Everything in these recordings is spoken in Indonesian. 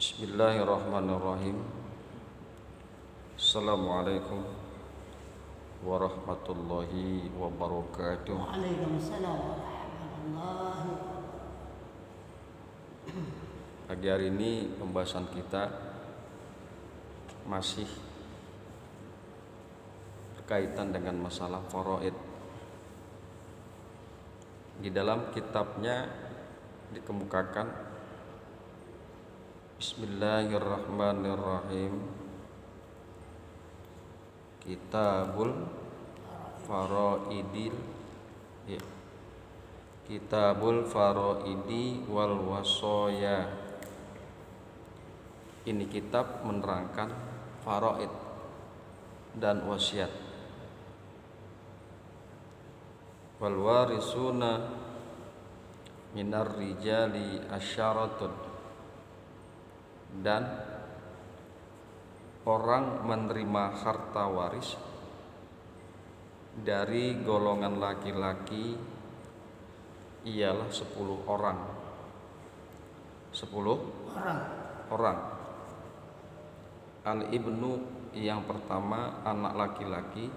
Bismillahirrahmanirrahim. Assalamualaikum warahmatullahi wabarakatuh. Waalaikumsalam warahmatullahi. Pagi hari ini pembahasan kita masih berkaitan dengan masalah faraid. Di dalam kitabnya dikemukakan Bismillahirrahmanirrahim. Kitabul Faraidil ya. Kitabul Faraidi wal Wasaya. Ini kitab menerangkan faraid dan wasiat. Wal warisuna minar rijali asyaratun. Dan orang menerima harta waris dari golongan laki-laki ialah 10 orang. 10 orang. Al-ibnu yang pertama anak laki-laki,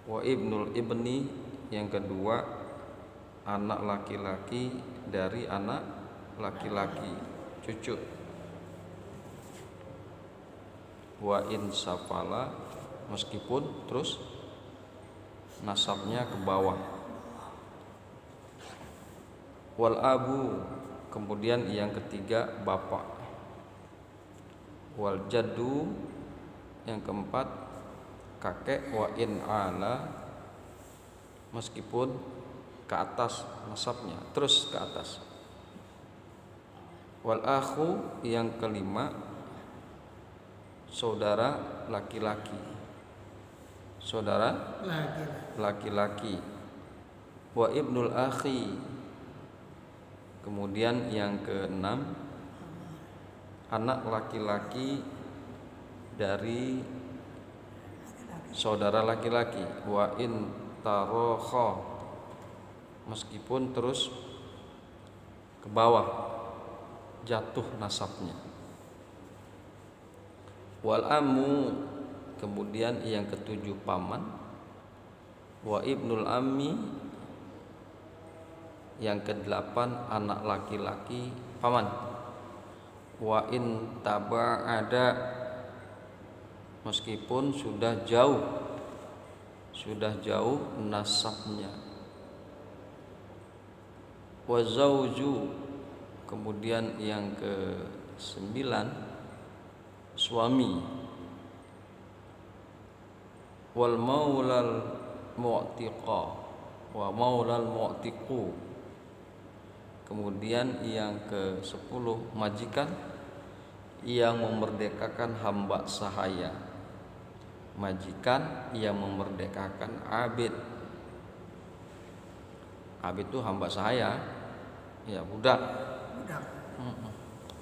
wa ibnul ibni yang kedua anak laki-laki dari anak laki-laki, cucu. Wa in safala, meskipun terus nasabnya ke bawah. Wal abu, kemudian yang ketiga bapak. Wal jaddu, yang keempat kakek. Wa in ala, meskipun ke atas nasabnya, terus ke atas. Wal akhu, yang kelima saudara laki-laki. Saudara laki-laki. Wa ibnul akhi, kemudian yang keenam anak laki-laki dari saudara laki-laki. Wa in tarokha, meskipun terus ke bawah, jatuh nasabnya. Wal ammu, kemudian yang ketujuh paman. Wa ibnul ammi, yang kedelapan anak laki-laki paman. Wa in taba'ada, meskipun sudah jauh nasabnya. Wa zauju, kemudian yang ke-9 suami. Wal maulal mu'tiqa, wa maulal mu'tiqu, kemudian yang ke-10 majikan yang memerdekakan hamba sahaya. Majikan yang memerdekakan abid. Abid itu hamba sahaya, ya budak.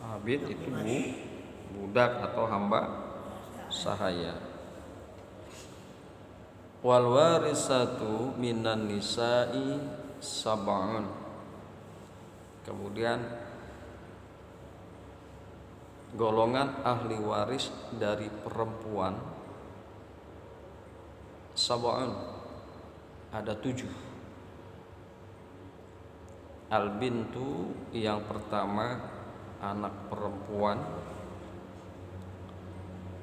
Abid itu budak atau hamba sahaya. Wal warisatu minan nisa'i sab'un, kemudian golongan ahli waris dari perempuan sab'un, ada 7. Al-bintu, yang pertama anak perempuan.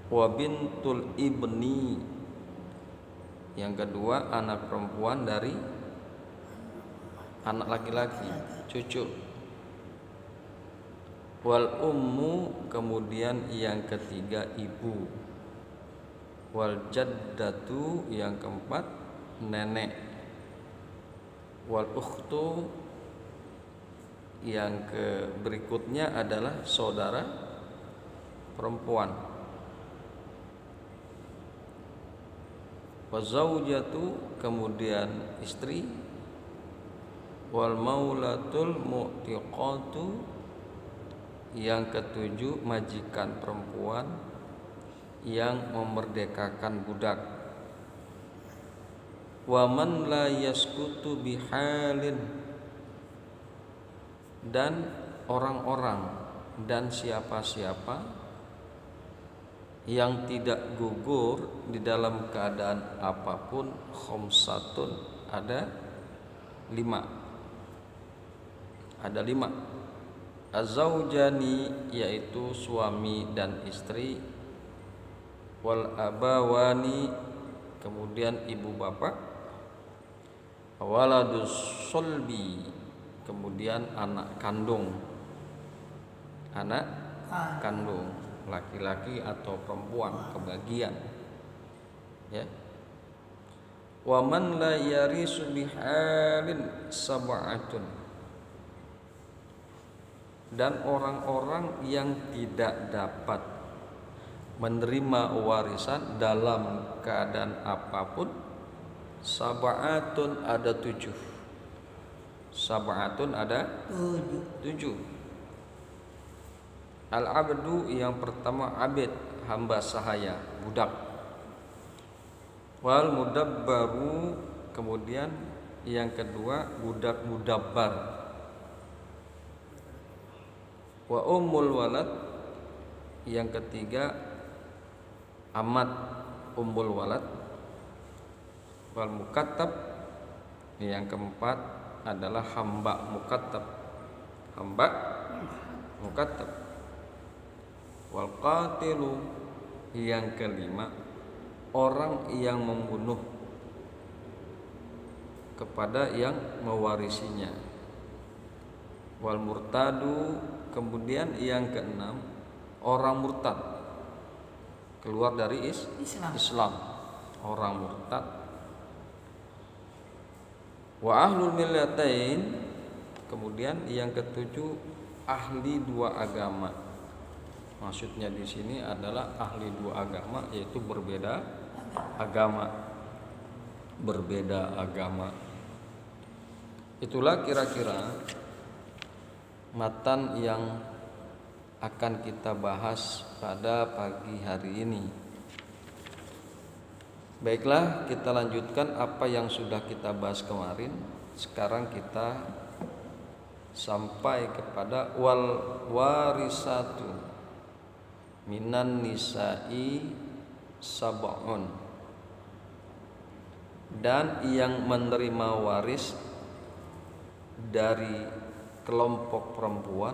Wa bintul ibni, yang kedua anak perempuan dari anak laki-laki, cucu. Wal ummu, kemudian yang ketiga ibu. Wal jaddatu, yang keempat nenek. Wal ukhtu, yang berikutnya adalah saudara perempuan. Wa zaujatu, kemudian istri. Wal maulatul mu'tiqatu, yang ketujuh majikan perempuan yang memerdekakan budak. Wa man la yaskutu bihalin, dan orang-orang dan siapa-siapa yang tidak gugur di dalam keadaan apapun, khamsatun, ada 5. Az-zaujani, yaitu suami dan istri, wal abawani, kemudian ibu bapak, waladus sulbi, kemudian anak kandung, laki-laki atau perempuan kebagian, ya. Wa man la yarisu bihalin sab'atun, dan orang-orang yang tidak dapat menerima warisan dalam keadaan apapun, sab'atun, ada 7. Sab'atun, ada 7. Al-abdu, yang pertama abid, hamba sahaya, budak. Wal mudabbaru, kemudian yang kedua budak mudabbar. Wa ummul walad, yang ketiga amat ummul walad. Wal mukattab, yang keempat adalah hamba mukattab, hamba mukattab. Wal qatilu, yang kelima orang yang membunuh kepada yang mewarisinya. Wal murtadu, kemudian yang keenam orang murtad, keluar dari Islam, orang murtad. Wa ahlul millatain, kemudian yang ketujuh ahli 2 agama. Maksudnya di sini adalah ahli 2 agama, yaitu berbeda agama. Itulah kira-kira matan yang akan kita bahas pada pagi hari ini. Baiklah, kita lanjutkan apa yang sudah kita bahas kemarin. Sekarang kita sampai kepada wal warisatu minan nisa'i sab'un, dan yang menerima waris dari kelompok perempuan,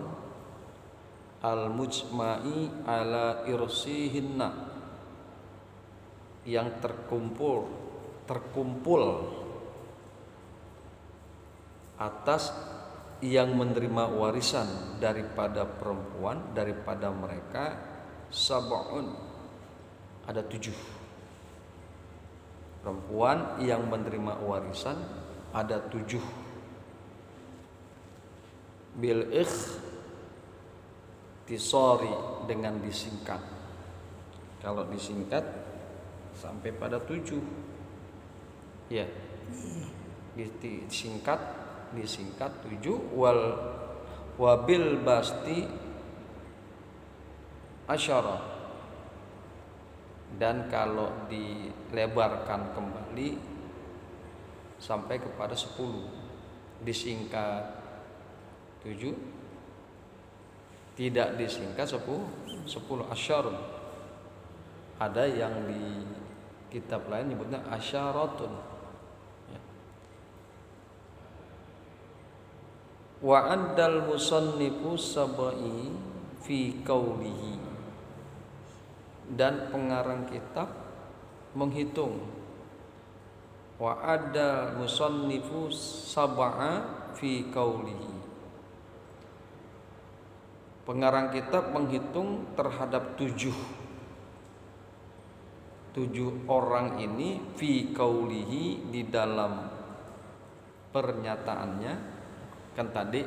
al-mujma'i ala irsihinna, yang terkumpul atas yang menerima warisan daripada perempuan, daripada mereka, sab'un, ada 7. Perempuan yang menerima warisan ada 7. Bil ikhtisari, dengan disingkat. Kalau disingkat sampai pada 7, ya, disingkat 7. Wabil basti asyara, dan kalau dilebarkan kembali sampai kepada 10. Disingkat 7, tidak disingkat 10 asyarun. Ada yang di kitab lain nyebutnya asyaratun, ya. Wa addal musannifu sab'i fi qaulihi, dan pengarang kitab menghitung. Wa ada musannifu sab'a fi qaulihi, pengarang kitab menghitung terhadap 7 orang ini, fi qaulihi, di dalam pernyataannya. Kan tadi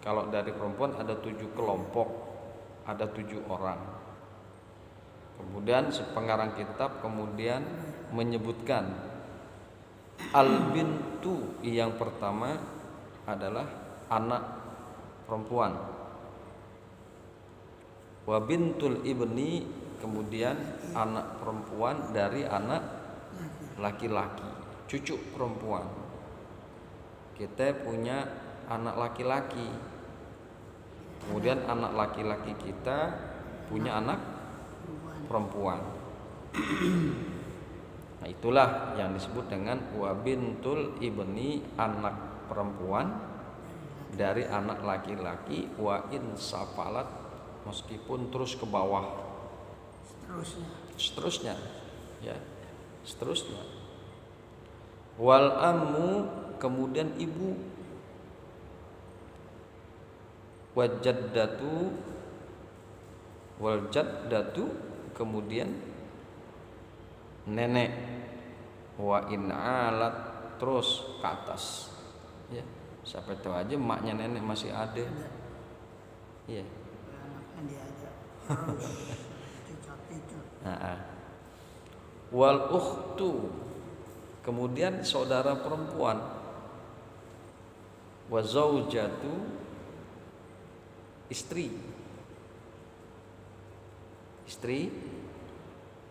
kalau dari perempuan ada 7 kelompok, ada 7 orang. Kemudian pengarang kitab kemudian menyebutkan al-bintu, yang pertama adalah anak perempuan. Wa bintul ibni, kemudian anak perempuan dari anak laki-laki, cucu perempuan. Kita punya anak laki-laki, Kemudian anak laki-laki kita punya anak perempuan. Nah, itulah yang disebut dengan wa bintul ibni, anak perempuan dari anak laki-laki, wa in safalat, meskipun terus ke bawah. Seterusnya. Ya. Seterusnya. Wal ammu, kemudian ibu. Wajaddatu, wal jaddatu, kemudian nenek. Wa in alat, terus ke atas. Ya, siapa tahu aja emaknya nenek masih ada. Iya. Anaknya dia ada. Itu. Wal ukhtu, kemudian saudara perempuan. Wa zaujatu, istri.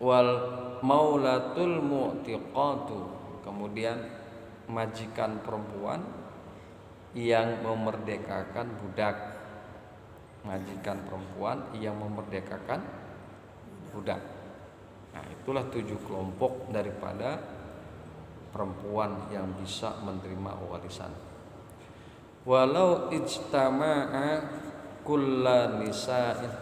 Wal maulatul mu'tiqatu, kemudian majikan perempuan yang memerdekakan budak. Majikan perempuan yang memerdekakan budak. Nah, itulah 7 kelompok daripada perempuan yang bisa menerima warisan. Walau ijtama'a kulla nisa'in,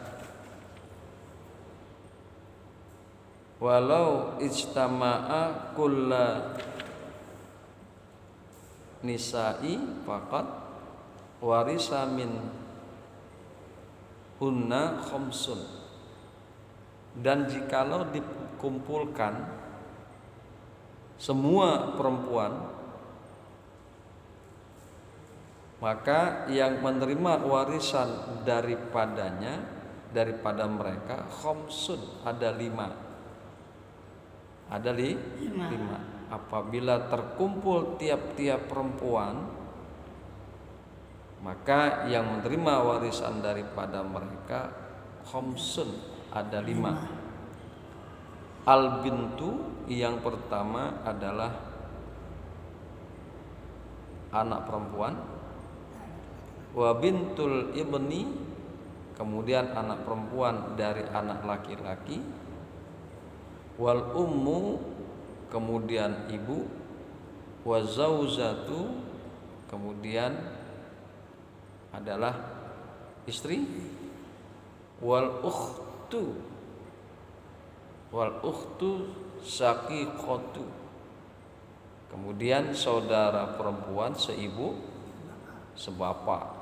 walau ijtama'a kulla nisa'i faqat warisa min hunna khamsun, dan jikalau dikumpulkan semua perempuan, maka yang menerima warisan daripada mereka khamsun, ada 5. Ada 5. Apabila terkumpul tiap-tiap perempuan, maka yang menerima warisan daripada mereka khamsun, ada 5. Al bintu, yang pertama adalah anak perempuan. Wa bintul ibni, kemudian anak perempuan dari anak laki-laki. Wal ummu, kemudian ibu. Wa zauzatu, kemudian adalah istri. Wal ukhtu syaqiqatu, kemudian saudara perempuan seibu sebapak.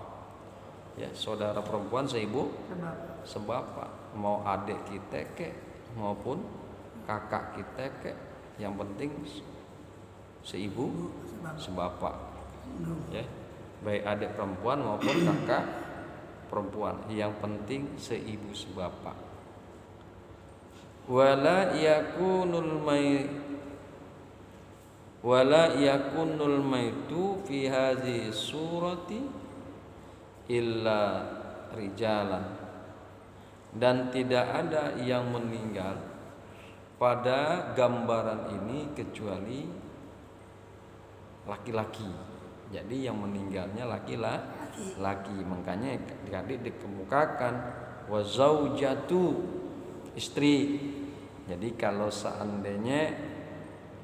Ya, saudara perempuan seibu sebapak, mau adik kita kek maupun kakak kita kek, yang penting seibu sebapak. Ya, baik adik perempuan maupun kakak perempuan, yang penting seibu sebapak. Wala yakunul maitu fi hadhihi surati illa rijalan, dan tidak ada yang meninggal pada gambaran ini kecuali laki-laki. Jadi yang meninggalnya laki-laki. Makanya tadi dikemukakan wa zaujatu, istri. Jadi kalau seandainya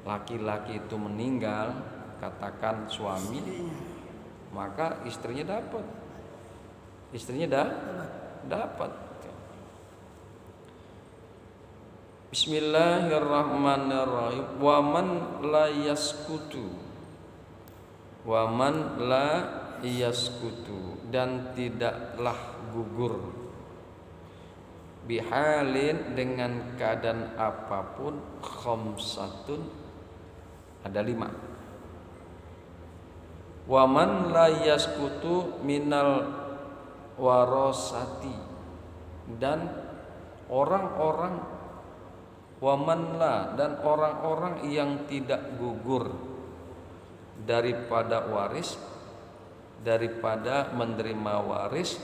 laki-laki itu meninggal, katakan suami, maka istrinya dapat. Dapat. Bismillahirrahmanirrahim. Wa man la yaskutu, dan tidaklah gugur, bihalin, dengan keadaan apapun, khamsatun, ada 5. Wa man la yaskutu minal warosati, dan orang-orang, wamanla, dan orang-orang yang tidak gugur daripada waris, daripada menerima waris,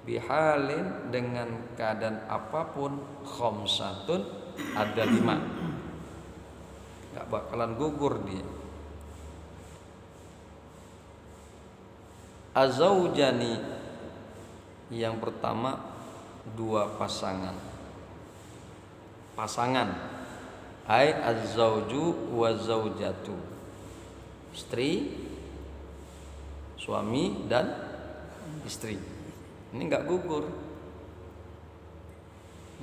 bihalin, dengan keadaan apapun, khamsatun, ada 5. Gak bakalan gugur dia. Azaujani, Yang pertama dua pasangan. Ai az-zauju wa zaujatu. Istri, suami dan istri. Ini enggak gugur.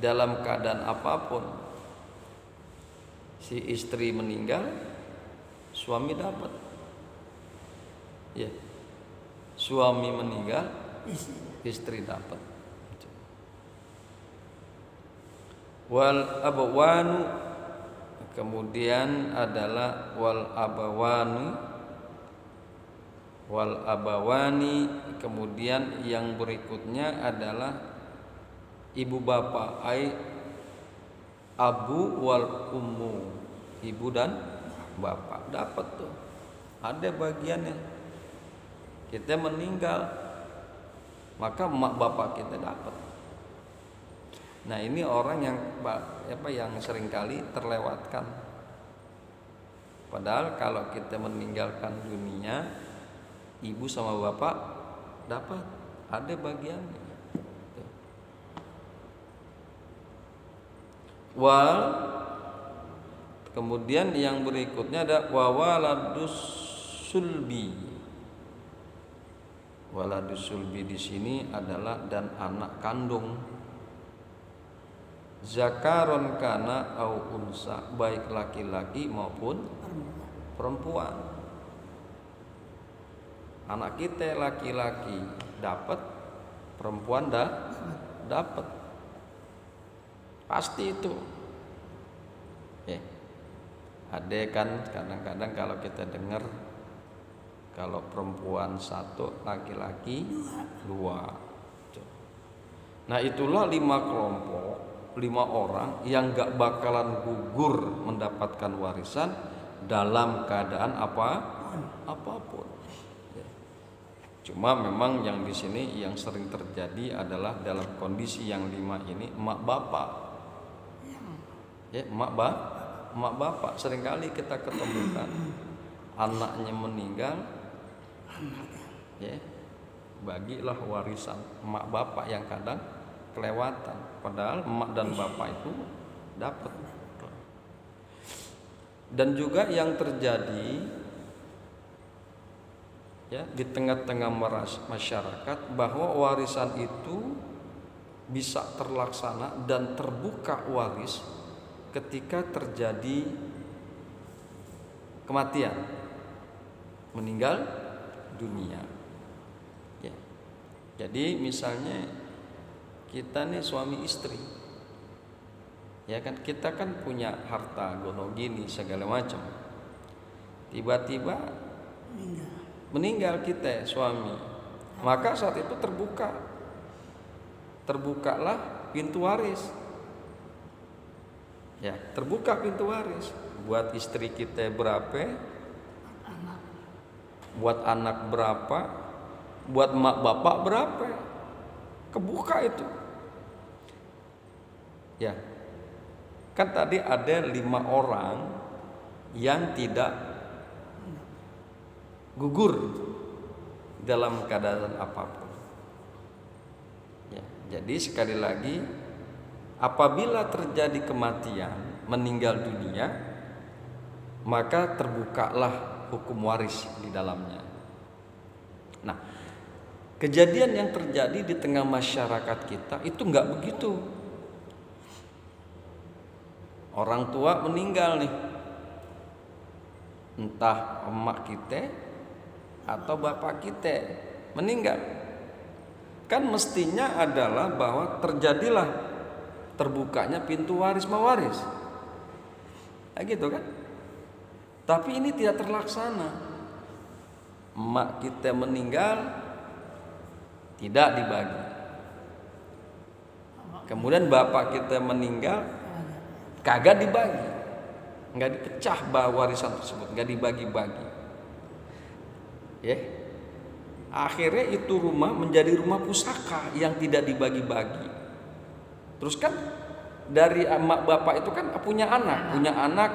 Dalam keadaan apapun, si istri meninggal, suami dapat. Ya. Suami meninggal, istri dapat. Wal abawanu, kemudian adalah wal abawani, kemudian yang berikutnya adalah ibu bapak, ai abu wal ummu, ibu dan bapak dapat tuh, ada bagiannya. Kita meninggal, maka emak bapak kita dapat. Nah, ini orang yang seringkali terlewatkan. Padahal kalau kita meninggalkan dunia, ibu sama bapak dapat, ada bagiannya. Wal, kemudian yang berikutnya ada wawaladus sulbi. Waladus sulbi di sini adalah dan anak kandung. Zakaron kana au unsa, baik laki-laki maupun perempuan. Anak kita laki-laki dapat, perempuan dapat. Pasti itu. Ada kan kadang-kadang kalau kita dengar kalau perempuan satu, laki-laki dua. Nah, itulah 5 kelompok, 5 orang yang gak bakalan gugur mendapatkan warisan dalam keadaan apapun. Cuma memang yang di sini yang sering terjadi adalah dalam kondisi yang 5 ini emak bapak. Ya, emak bapak seringkali kita ketemukan anaknya meninggal, ya, bagilah warisan emak bapak yang kadang kelewatan, padahal emak dan bapak itu dapat. Dan juga yang terjadi, ya, di tengah-tengah masyarakat bahwa warisan itu bisa terlaksana dan terbuka waris ketika terjadi kematian, meninggal dunia. Ya. Jadi misalnya kita nih suami istri, ya kan, kita kan punya harta gono gini segala macam. Tiba-tiba meninggal kita suami, maka saat itu terbukalah pintu waris. Ya, terbuka pintu waris. Buat istri kita berapa, buat anak berapa, buat emak bapak berapa, kebuka itu. Ya, kan tadi ada 5 orang yang tidak gugur dalam keadaan apapun. Ya, jadi sekali lagi, apabila terjadi kematian, meninggal dunia, maka terbukalah hukum waris di dalamnya. Nah, kejadian yang terjadi di tengah masyarakat kita itu enggak begitu. Orang tua meninggal nih, entah emak kita atau bapak kita meninggal, kan mestinya adalah bahwa terjadilah terbukanya pintu waris mewaris, gitu kan? Tapi ini tidak terlaksana. Emak kita meninggal tidak dibagi, kemudian bapak kita meninggal kagak dibagi, nggak dipecah warisan tersebut, nggak dibagi-bagi. Ya, akhirnya itu rumah menjadi rumah pusaka yang tidak dibagi-bagi. Terus kan dari emak bapak itu kan punya anak,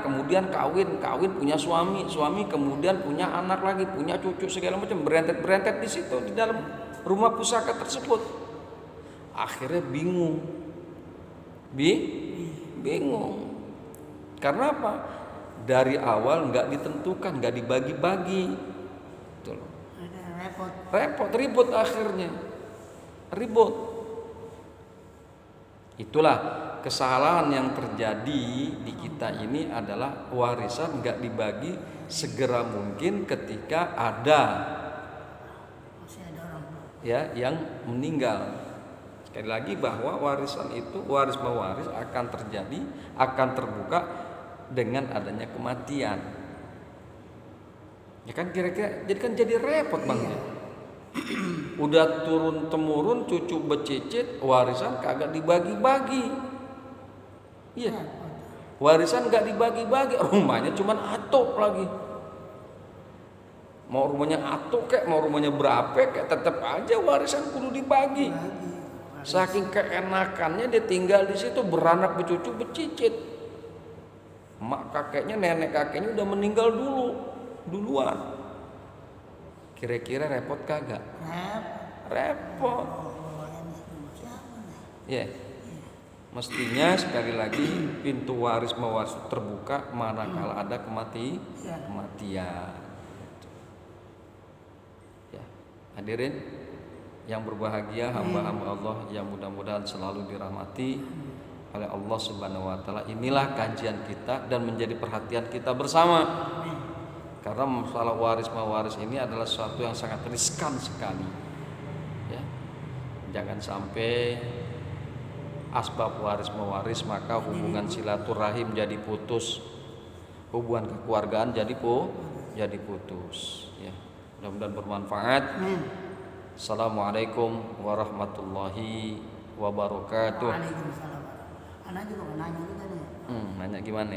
kemudian kawin punya suami kemudian punya anak lagi, punya cucu segala macam, berentet di situ di dalam rumah pusaka tersebut. Akhirnya bingung. Bingung. Karena apa? Dari awal nggak ditentukan, nggak dibagi-bagi. Betul. Repot, ribut akhirnya. Ribut. Itulah kesalahan yang terjadi di kita ini adalah warisan nggak dibagi segera mungkin ketika ada ya yang meninggal. Sekali lagi bahwa warisan itu waris mewaris akan terjadi, akan terbuka dengan adanya kematian. Ya kan kira-kira jadi repot Bang. Udah turun temurun cucu becicit warisan kagak dibagi-bagi. Iya. Warisan gak dibagi-bagi, rumahnya cuman atop lagi. Mau rumahnya atop kek, mau rumahnya berapa kek, tetap aja warisan kudu dibagi. Saking keenakannya dia tinggal di situ beranak bercucu becicit. Mak kakeknya, nenek kakeknya udah meninggal duluan. Kira-kira repot kagak? Repot. Ya. Mestinya sekali lagi pintu waris mewaris terbuka manakala ada kematian. Ya. Hadirin yang berbahagia, hamba-hamba Allah yang mudah-mudahan selalu dirahmati oleh Allah Subhanahu wa taala. Inilah kajian kita dan menjadi perhatian kita bersama. Karena masalah waris mewaris ini adalah sesuatu yang sangat riskan sekali. Ya. Jangan sampai asbab waris mewaris maka hubungan silaturahim jadi putus, hubungan kekeluargaan jadi putus. Ya. Mudah-mudahan bermanfaat. Assalamualaikum warahmatullahi wabarakatuh. Waalaikumsalam. Anak juga nanya juga nih. Nanya gimana?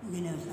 Begini Ustaz.